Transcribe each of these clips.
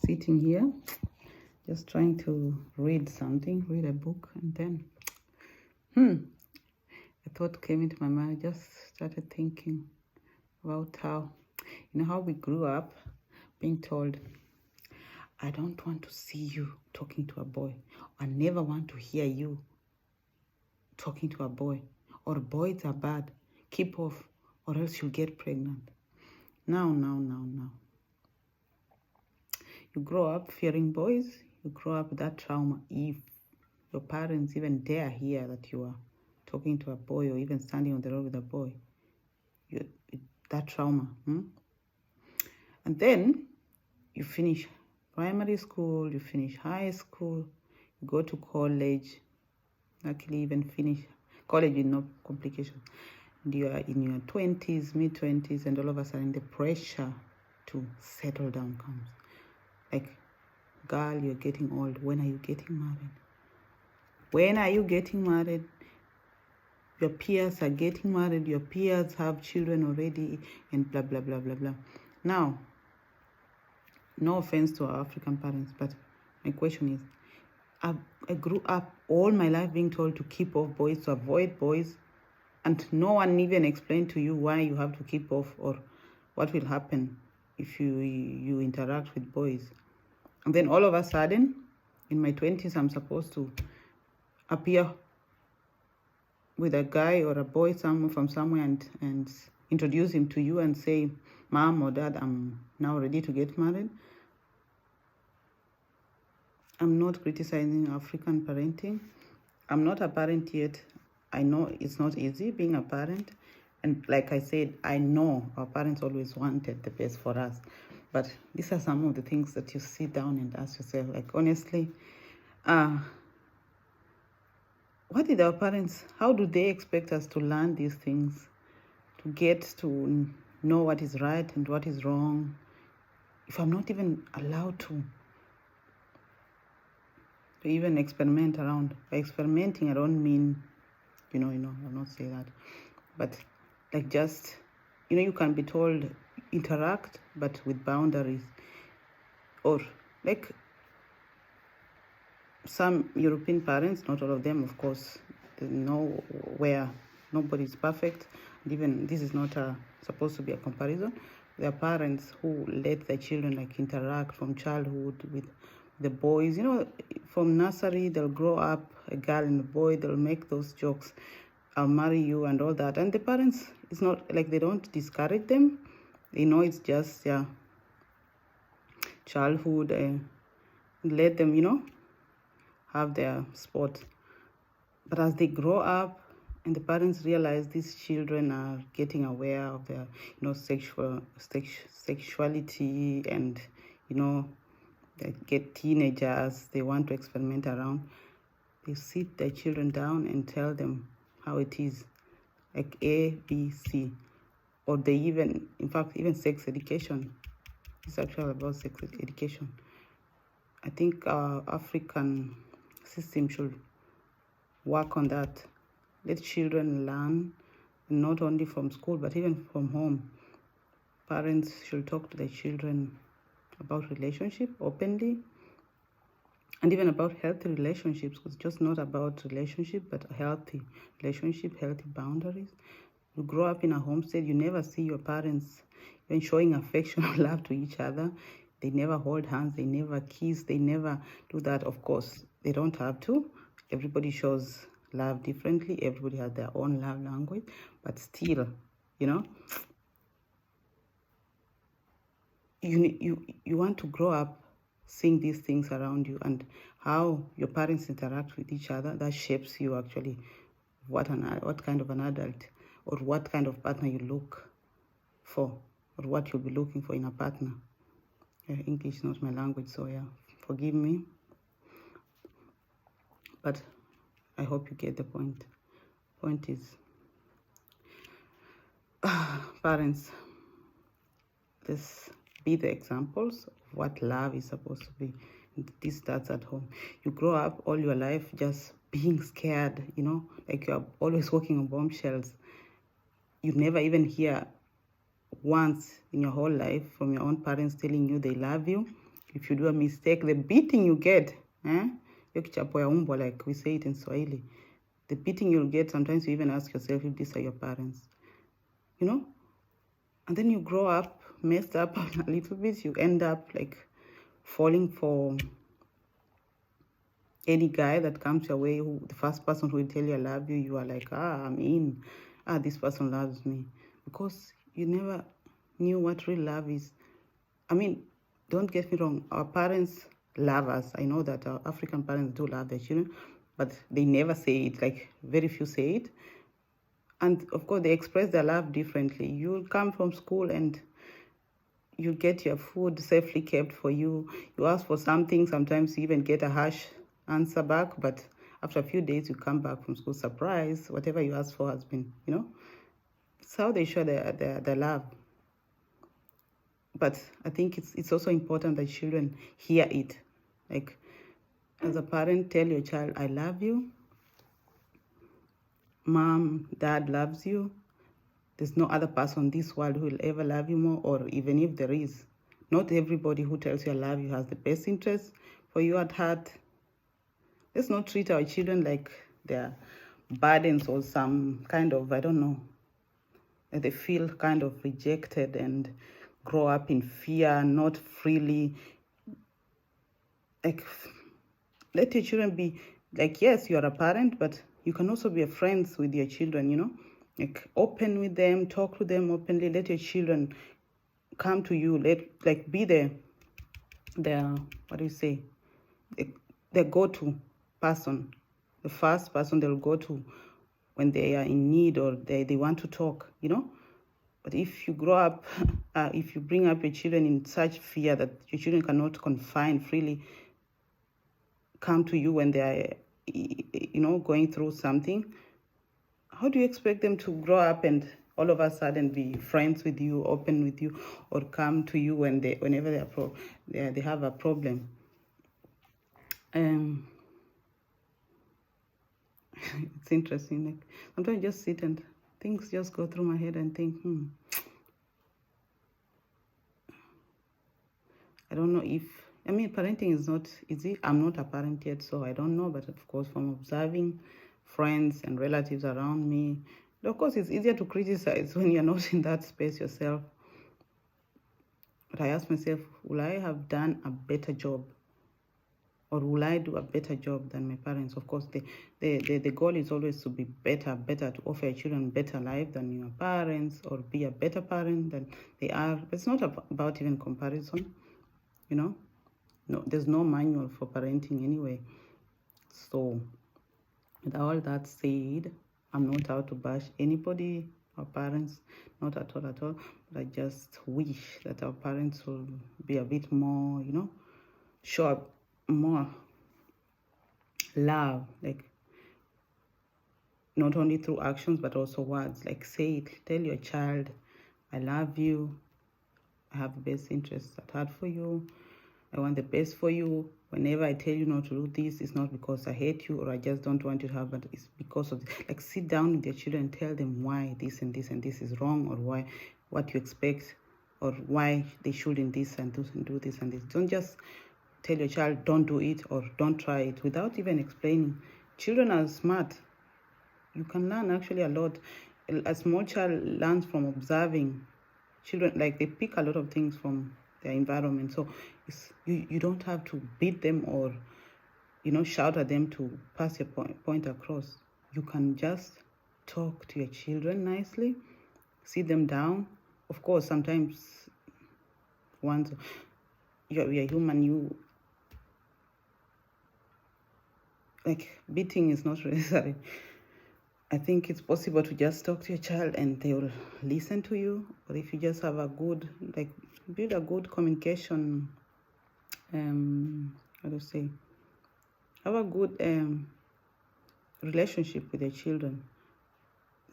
sitting here, just trying to read a book, and then a thought came into my mind. I just started thinking about how we grew up being told, I don't want to see you talking to a boy. I never want to hear you talking to a boy. Or boys are bad. Keep off, or else you'll get pregnant. Now. You grow up fearing boys. You grow up with that trauma. If your parents even dare hear that you are talking to a boy or even standing on the road with a boy, that trauma. And then you finish primary school, you finish high school, you go to college, luckily even finish college with no complications. And you are in your 20s, mid-20s, and all of a sudden the pressure to settle down comes. Like, girl, you're getting old. When are you getting married? When are you getting married? Your peers are getting married. Your peers have children already, and blah, blah, blah, blah, blah. Now, no offense to our African parents, but my question is, I grew up all my life being told to keep off boys, to avoid boys, and no one even explained to you why you have to keep off or what will happen if you interact with boys. And then all of a sudden, in my 20s, I'm supposed to appear with a guy or a boy from somewhere and introduce him to you and say, Mom or Dad, I'm now ready to get married. I'm not criticizing African parenting. I'm not a parent yet. I know it's not easy being a parent. And like I said, I know our parents always wanted the best for us. But these are some of the things that you sit down and ask yourself, like, honestly, what did our parents, how do they expect us to learn these things, to get to know what is right and what is wrong, if I'm not even allowed to even experiment around? By experimenting, I don't mean, I'll not say that, but like just, you can be told interact, but with boundaries. Or like some European parents, not all of them, of course, they know where nobody's perfect. And even this is not supposed to be a comparison. There are parents who let their children like interact from childhood with the boys. From nursery, they'll grow up, a girl and a boy, they'll make those jokes, I'll marry you and all that. And the parents, it's not like they don't discourage them. They know it's just childhood, let them, have their sport. But as they grow up and the parents realize these children are getting aware of their, sexuality, and, they get teenagers, they want to experiment around, they sit their children down and tell them how it is, like A, B, C. Or they even sex education. It's actually about sex education. I think our African system should work on that. Let children learn, not only from school, but even from home. Parents should talk to their children about relationship openly, and even about healthy relationships. It's just not about relationship, but a healthy relationship, healthy boundaries. You grow up in a homestead, you never see your parents even showing affection or love to each other. They never hold hands, they never kiss, they never do that. Of course, they don't have to. Everybody shows love differently. Everybody has their own love language. But still, you want to grow up seeing these things around you, and how your parents interact with each other. That shapes you actually, what kind of an adult or what kind of partner you look for, or what you'll be looking for in a partner. English is not my language, so forgive me. But I hope you get the point. Point is, parents, let's be the examples of what love is supposed to be. This starts at home. You grow up all your life just being scared, like you're always walking on bombshells. You never even hear once in your whole life from your own parents telling you they love you. if you do a mistake, the beating you get, yokichapo ya umbwa, like we say it in Swahili, the beating you'll get, sometimes you even ask yourself if these are your parents, you know. And then you grow up messed up a little bit, you end up like falling for any guy that comes your way, who the first person who will tell you I love you, you are like, I'm in. This person loves me. Because you never knew what real love is. I mean, don't get me wrong, our parents love us. I know that our African parents do love their children, but they never say it, like very few say it. And of course, they express their love differently. You'll come from school and you get your food safely kept for you. You ask for something, sometimes you even get a harsh answer back, but after a few days, you come back from school, surprise, whatever you asked for has been, you know. It's how they show their love. But I think it's also important that children hear it. Like, as a parent, tell your child, I love you. Mom, dad loves you. There's no other person in this world who will ever love you more, or even if there is, not everybody who tells you I love you has the best interest for you at heart. Let's not treat our children like they're burdens or some kind of, I don't know, that they feel kind of rejected and grow up in fear, not freely. Like, let your children be, like, yes, you are a parent, but you can also be a friend with your children, you know? Like, open with them, talk to them openly, let your children come to you, like be their what do you say, their go-to person, the first person they'll go to when they are in need or they want to talk, you know. But if you grow up, if you bring up your children in such fear that your children cannot confide freely, come to you when they are, you know, going through something, how do you expect them to grow up and all of a sudden be friends with you, open with you, or come to you whenever they have a problem? It's interesting. Like, sometimes I just sit and things just go through my head and think, I don't know if, I mean, parenting is not easy. I'm not a parent yet, so I don't know. But of course, from observing friends and relatives around me, of course, it's easier to criticize when you're not in that space yourself. But I ask myself, will I have done a better job? Or will I do a better job than my parents? Of course, the goal is always to be better, to offer your children better life than your parents, or be a better parent than they are. But it's not about even comparison, you know? No, there's no manual for parenting anyway. So, with all that said, I'm not out to bash anybody, our parents, not at all. But I just wish that our parents will be a bit more, you know, show up more love, like not only through actions but also words. Like, say it, tell your child, I love you, I have the best interests at heart for you, I want the best for you. Whenever I tell you not to do this, it's not because I hate you or I just don't want you to have, but it's because of, like, sit down with your children and tell them why this and this and this is wrong, or why, what you expect, or why they shouldn't this and do this and this. Don't just tell your child, don't do it or don't try it, without even explaining. Children are smart. You can learn actually a lot. A small child learns from observing. Children, like, they pick a lot of things from their environment. So you don't have to beat them or, you know, shout at them to pass your point across. You can just talk to your children nicely, sit them down. Of course, sometimes once you're human, like, beating is not necessary. I think it's possible to just talk to your child and they will listen to you. Or if you just have a good, like, build a good communication, how to say, have a good relationship with your children.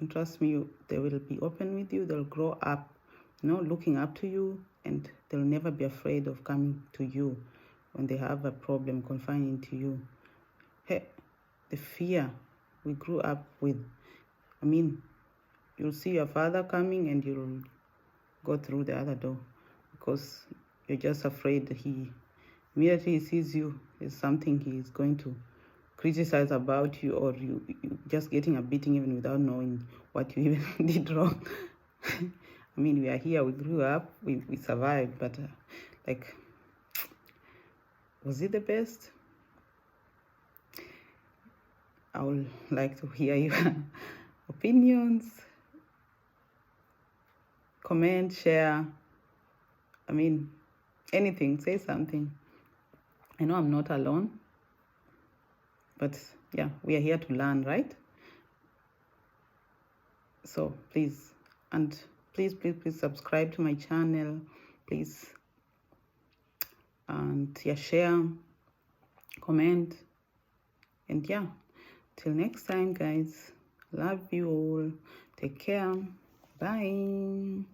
And trust me, they will be open with you. They'll grow up, you know, looking up to you, and they'll never be afraid of coming to you when they have a problem, confiding to you. Hey, the fear we grew up with. I mean, you'll see your father coming and you'll go through the other door because you're just afraid that he Immediately he sees you, there's something he is going to criticize about you, or you just getting a beating even without knowing what you even did wrong. I mean, we are here, we grew up, we survived, but like, was it the best? I would like to hear your opinions. Comment, share. I mean, anything, say something. I know I'm not alone, but yeah, we are here to learn, right? So please, and please subscribe to my channel, please, and yeah, share, comment, and yeah, till next time, guys. Love you all. Take care. Bye.